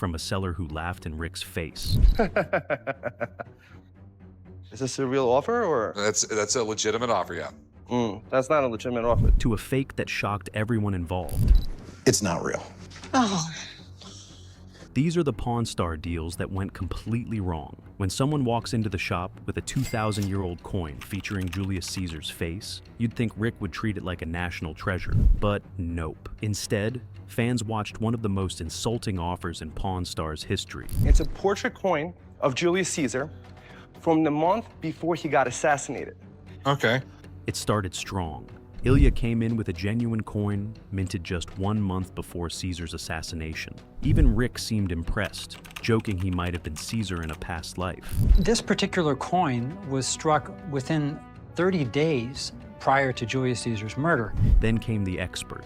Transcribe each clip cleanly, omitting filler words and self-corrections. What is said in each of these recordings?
from a seller who laughed in Rick's face. Is this a real offer or? That's a legitimate offer, yeah. That's not a legitimate offer. To a fake that shocked everyone involved. It's not real. Oh. These are the Pawn Star deals that went completely wrong. When someone walks into the shop with a 2,000-year-old coin featuring Julius Caesar's face, you'd think Rick would treat it like a national treasure. But nope. Instead, fans watched one of the most insulting offers in Pawn Star's history. It's a portrait coin of Julius Caesar from the month before he got assassinated. Okay. It started strong. Ilya came in with a genuine coin, minted just 1 month before Caesar's assassination. Even Rick seemed impressed, joking he might have been Caesar in a past life. This particular coin was struck within 30 days prior to Julius Caesar's murder. Then came the expert.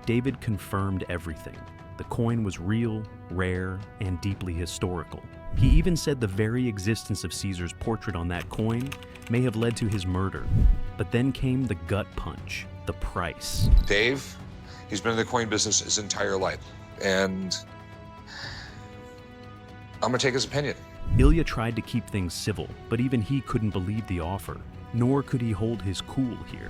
David confirmed everything. The coin was real, rare, and deeply historical. He even said the very existence of Caesar's portrait on that coin may have led to his murder. But then came the gut punch, the price. Dave, he's been in the coin business his entire life, and I'm gonna take his opinion. Ilya tried to keep things civil, but even he couldn't believe the offer. Nor could he hold his cool here.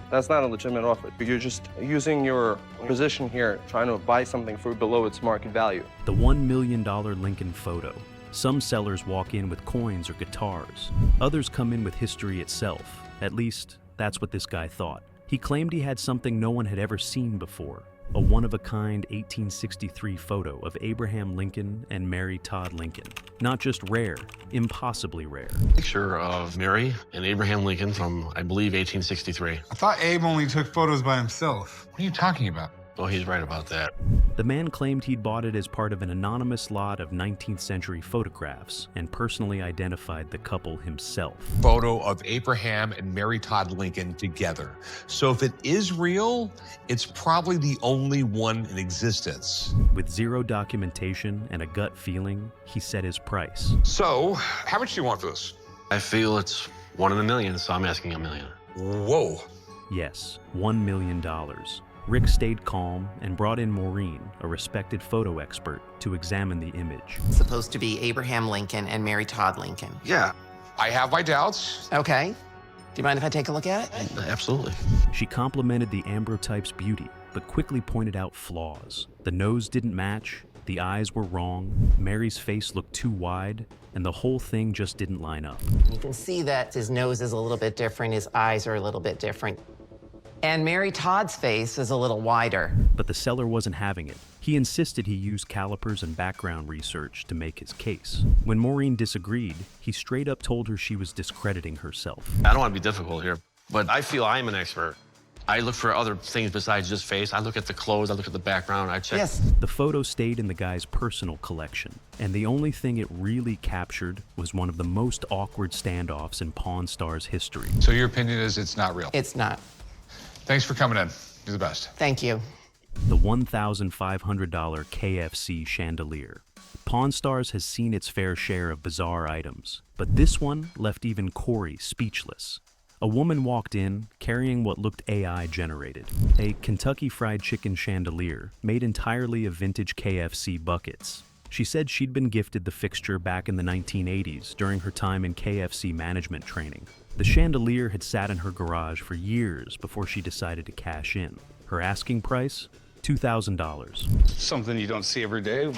That's not a legitimate offer. You're just using your position here, trying to buy something for below its market value. The $1 million Lincoln photo. Some sellers walk in with coins or guitars. Others come in with history itself. At least, that's what this guy thought. He claimed he had something no one had ever seen before. A one-of-a-kind 1863 photo of Abraham Lincoln and Mary Todd Lincoln. Not just rare, impossibly rare. Picture of Mary and Abraham Lincoln from, I believe, 1863. I thought Abe only took photos by himself. What are you talking about? Oh, he's right about that. The man claimed he'd bought it as part of an anonymous lot of 19th century photographs and personally identified the couple himself. Photo of Abraham and Mary Todd Lincoln together. So if it is real, it's probably the only one in existence. With zero documentation and a gut feeling, he set his price. So, how much do you want for this? I feel it's 1 in a million, so I'm asking $1 million. Whoa. Yes, $1 million. Rick stayed calm and brought in Maureen, a respected photo expert, to examine the image. It's supposed to be Abraham Lincoln and Mary Todd Lincoln. Yeah, I have my doubts. Okay. Do you mind if I take a look at it? absolutely. She complimented the ambrotype's beauty, but quickly pointed out flaws. The nose didn't match, the eyes were wrong, Mary's face looked too wide, and the whole thing just didn't line up. You can see that his nose is a little bit different, his eyes are a little bit different. And Mary Todd's face is a little wider. But the seller wasn't having it. He insisted he use calipers and background research to make his case. When Maureen disagreed, he straight up told her she was discrediting herself. I don't want to be difficult here, but I feel I'm an expert. I look for other things besides just face. I look at the clothes, I look at the background, I check. Yes. The photo stayed in the guy's personal collection, and the only thing it really captured was one of the most awkward standoffs in Pawn Star's history. So your opinion is it's not real? It's not. Thanks for coming in. You're the best. Thank you. The $1,500 KFC chandelier. Pawn Stars has seen its fair share of bizarre items, but this one left even Corey speechless. A woman walked in carrying what looked AI-generated, a Kentucky Fried Chicken chandelier made entirely of vintage KFC buckets. She said she'd been gifted the fixture back in the 1980s during her time in KFC management training. The chandelier had sat in her garage for years before she decided to cash in. Her asking price? $2,000. Something you don't see every day.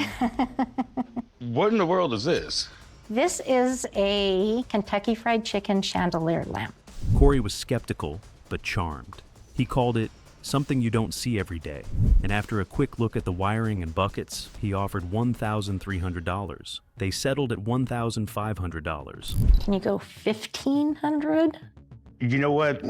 What in the world is this? This is a Kentucky Fried Chicken chandelier lamp. Corey was skeptical, but charmed. He called it something you don't see every day, and after a quick look at the wiring and buckets, he offered $1,300. They settled at $1,500. Can you go $1,500? You know what?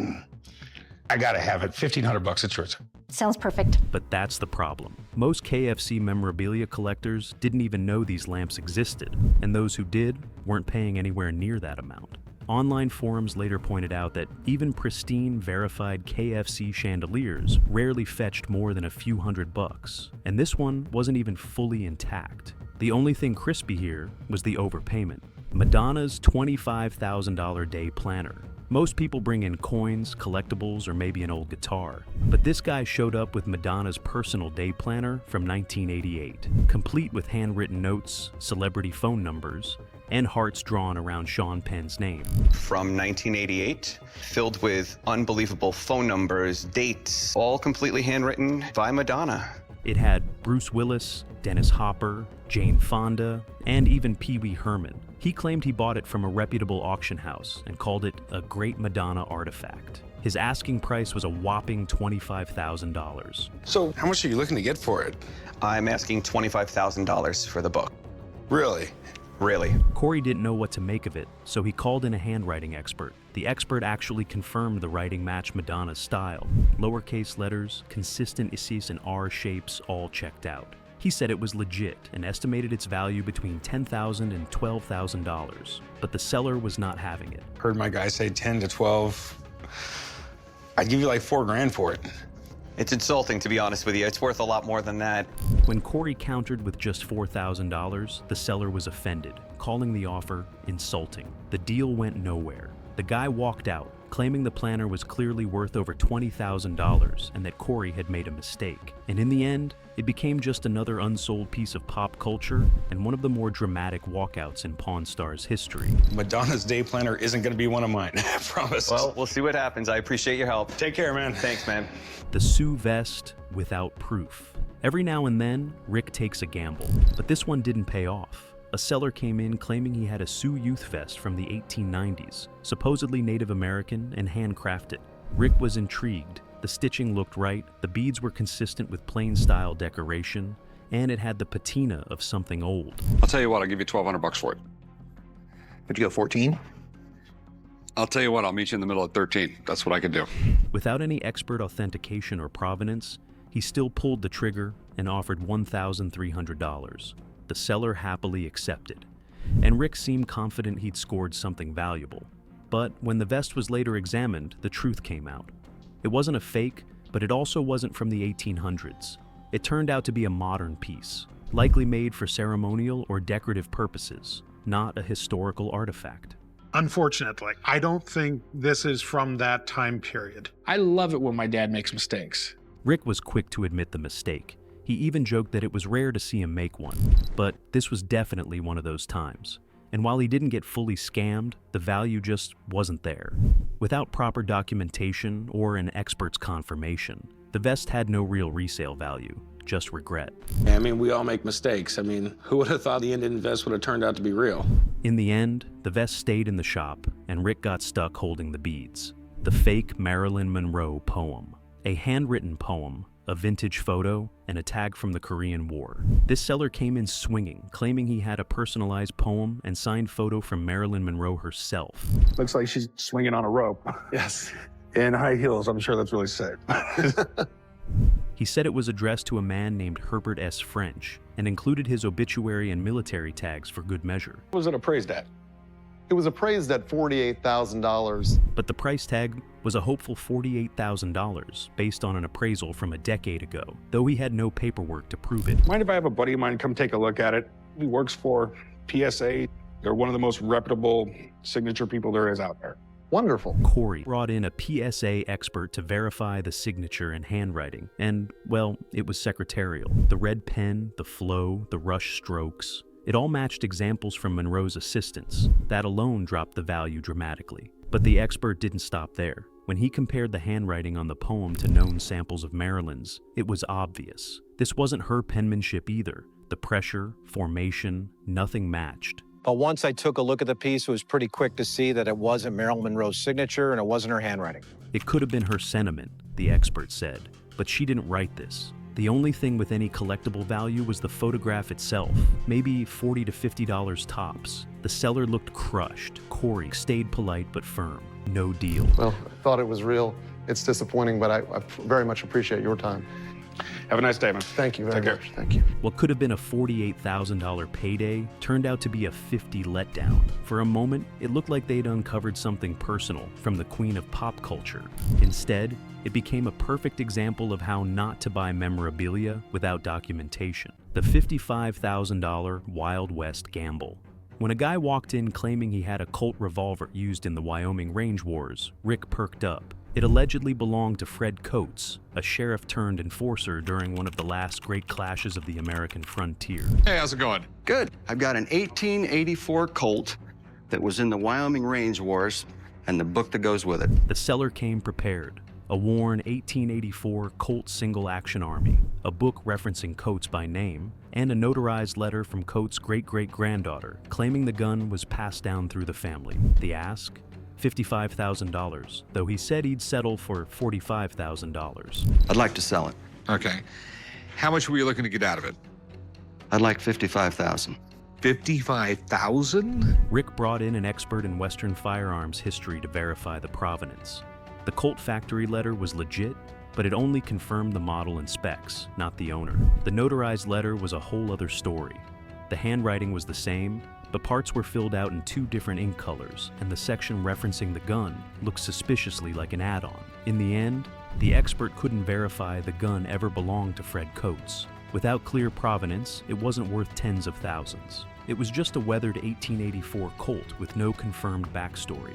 I gotta have it. $1,500, it's yours. Sounds perfect. But that's the problem. Most KFC memorabilia collectors didn't even know these lamps existed, and those who did weren't paying anywhere near that amount. Online forums later pointed out that even pristine, verified KFC chandeliers rarely fetched more than a few $100, and this one wasn't even fully intact. The only thing crispy here was the overpayment. Madonna's $25,000 day planner. Most people bring in coins, collectibles, or maybe an old guitar. But this guy showed up with Madonna's personal day planner from 1988, complete with handwritten notes, celebrity phone numbers, and hearts drawn around Sean Penn's name. From 1988, filled with unbelievable phone numbers, dates, all completely handwritten by Madonna. It had Bruce Willis, Dennis Hopper, Jane Fonda, and even Pee Wee Herman. He claimed he bought it from a reputable auction house and called it a great Madonna artifact. His asking price was a whopping $25,000. So how much are you looking to get for it? I'm asking $25,000 for the book. Really? Really. Corey didn't know what to make of it, so he called in a handwriting expert. The expert actually confirmed the writing matched Madonna's style. Lowercase letters, consistent Isis and R shapes, all checked out. He said it was legit and estimated its value between $10,000 and $12,000, but the seller was not having it. Heard my guy say 10 to 12. I'd give you like $4,000 for it. It's insulting, to be honest with you. It's worth a lot more than that. When Corey countered with just $4,000, the seller was offended, calling the offer insulting. The deal went nowhere. The guy walked out, claiming the planner was clearly worth over $20,000 and that Corey had made a mistake. And in the end, it became just another unsold piece of pop culture and one of the more dramatic walkouts in Pawn Stars history. Madonna's day planner isn't going to be one of mine, I promise. Well, we'll see what happens. I appreciate your help. Take care, man. Thanks, man. The Sue vest without proof. Every now and then, Rick takes a gamble, but this one didn't pay off. A seller came in claiming he had a Sioux youth vest from the 1890s, supposedly Native American and handcrafted. Rick was intrigued. The stitching looked right, the beads were consistent with plain style decoration, and it had the patina of something old. I'll tell you what, I'll give you $1,200 for it. Would you go 14? I'll tell you what, I'll meet you in the middle at 13. That's what I can do. Without any expert authentication or provenance, he still pulled the trigger and offered $1,300. The seller happily accepted, and Rick seemed confident he'd scored something valuable. But when the vest was later examined, the truth came out. It wasn't a fake, but it also wasn't from the 1800s. It turned out to be a modern piece, likely made for ceremonial or decorative purposes, not a historical artifact. Unfortunately, I don't think this is from that time period. I love it when my dad makes mistakes. Rick was quick to admit the mistake. He even joked that it was rare to see him make one, but this was definitely one of those times. And while he didn't get fully scammed, the value just wasn't there. Without proper documentation or an expert's confirmation, the vest had no real resale value, just regret. I mean, we all make mistakes. I mean, who would have thought the Indian vest would have turned out to be real? In the end, the vest stayed in the shop, and Rick got stuck holding the beads. The fake Marilyn Monroe poem, a handwritten poem, a vintage photo, and a tag from the Korean War. This seller came in swinging, claiming he had a personalized poem and signed photo from Marilyn Monroe herself. Looks like she's swinging on a rope. Yes. In high heels, I'm sure that's really safe. He said it was addressed to a man named Herbert S. French and included his obituary and military tags for good measure. What was it appraised at? It was appraised at $48,000. But the price tag was a hopeful $48,000 based on an appraisal from a decade ago, though he had no paperwork to prove it. Mind if I have a buddy of mine come take a look at it? He works for PSA. They're one of the most reputable signature people there is out there. Wonderful. Corey brought in a PSA expert to verify the signature and handwriting, and, well, it was secretarial. The red pen, the flow, the rush strokes, it all matched examples from Monroe's assistants. That alone dropped the value dramatically. But the expert didn't stop there. When he compared the handwriting on the poem to known samples of Marilyn's, it was obvious. This wasn't her penmanship either. The pressure, formation, nothing matched. But once I took a look at the piece, it was pretty quick to see that it wasn't Marilyn Monroe's signature and it wasn't her handwriting. It could have been her sentiment, the expert said, but she didn't write this. The only thing with any collectible value was the photograph itself, maybe $40 to $50 tops. The seller looked crushed. Corey stayed polite but firm. No deal. Well, I thought it was real. It's disappointing, but I very much appreciate your time. Have a nice day, man. Thank you very much. Thank you. What could have been a $48,000 payday turned out to be a $50 letdown. For a moment, it looked like they'd uncovered something personal from the queen of pop culture. Instead, it became a perfect example of how not to buy memorabilia without documentation. The $55,000 Wild West gamble. When a guy walked in claiming he had a Colt revolver used in the Wyoming Range Wars, Rick perked up. It allegedly belonged to Fred Coates, a sheriff-turned-enforcer during one of the last great clashes of the American frontier. Hey, how's it going? Good. I've got an 1884 Colt that was in the Wyoming Range Wars and the book that goes with it. The seller came prepared. A worn 1884 Colt Single-Action Army, a book referencing Coates by name, and a notarized letter from Coates' great-great-granddaughter claiming the gun was passed down through the family. The ask? $55,000, though he said he'd settle for $45,000. I'd like to sell it. Okay. How much were you looking to get out of it? I'd like $55,000. $55,000? Rick brought in an expert in Western firearms history to verify the provenance. The Colt factory letter was legit, but it only confirmed the model and specs, not the owner. The notarized letter was a whole other story. The handwriting was the same, but parts were filled out in 2 different ink colors, and the section referencing the gun looked suspiciously like an add-on. In the end, the expert couldn't verify the gun ever belonged to Fred Coates. Without clear provenance, it wasn't worth tens of thousands. It was just a weathered 1884 Colt with no confirmed backstory.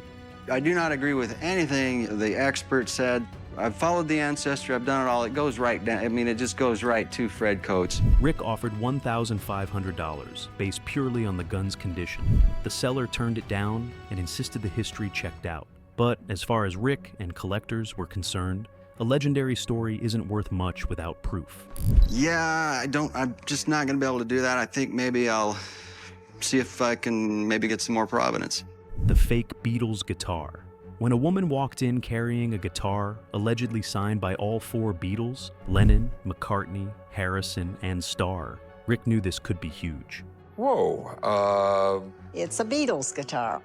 I do not agree with anything the expert said. I've followed the ancestry, I've done it all. It goes right down. I mean, it just goes right to Fred Coates. Rick offered $1,500, based purely on the gun's condition. The seller turned it down and insisted the history checked out. But as far as Rick and collectors were concerned, a legendary story isn't worth much without proof. Yeah, I'm just not gonna be able to do that. I think maybe I'll see if I can maybe get some more provenance. The fake Beatles guitar. When a woman walked in carrying a guitar allegedly signed by all 4 Beatles, Lennon, McCartney, Harrison, and Starr, Rick knew this could be huge. Whoa, It's a Beatles guitar,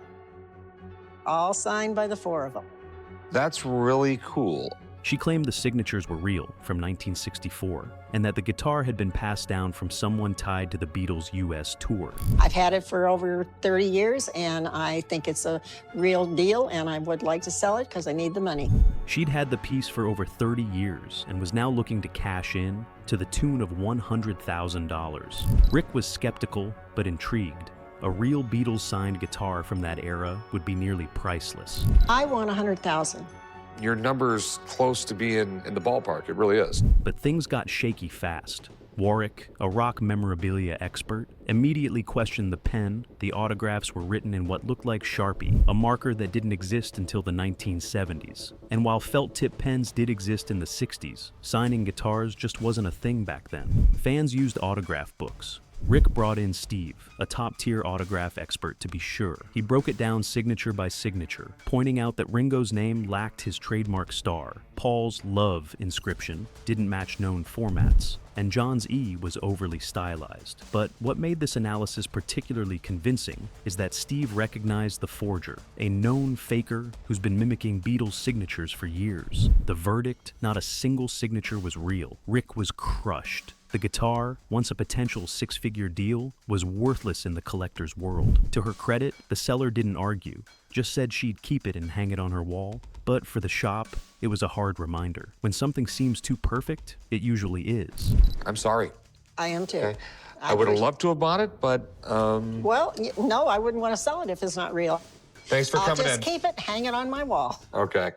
all signed by the 4 of them. that's really cool. She claimed the signatures were real from 1964, and that the guitar had been passed down from someone tied to the Beatles' U.S. tour. I've had it for over 30 years, and I think it's a real deal, and I would like to sell it because I need the money. She'd had the piece for over 30 years and was now looking to cash in to the tune of $100,000. Rick was skeptical, but intrigued. A real Beatles-signed guitar from that era would be nearly priceless. I want $100,000. Your number's close to being in the ballpark. It really is. But things got shaky fast. Warwick, a rock memorabilia expert, immediately questioned the pen. The autographs were written in what looked like Sharpie, a marker that didn't exist until the 1970s. And while felt tip pens did exist in the 60s, signing guitars just wasn't a thing back then. Fans used autograph books. Rick brought in Steve, a top-tier autograph expert to be sure. He broke it down signature by signature, pointing out that Ringo's name lacked his trademark star, Paul's Love inscription didn't match known formats, and John's E was overly stylized. But what made this analysis particularly convincing is that Steve recognized the forger, a known faker who's been mimicking Beatles signatures for years. The verdict, not a single signature was real. Rick was crushed. The guitar, once a potential 6-figure deal, was worthless in the collector's world. To her credit, the seller didn't argue, just said she'd keep it and hang it on her wall. But for the shop, it was a hard reminder. When something seems too perfect, it usually is. I'm sorry. I am too. Okay. I would have loved to have bought it, but Well, no, I wouldn't want to sell it if it's not real. thanks for coming in. I'll just keep it, hang it on my wall. Okay.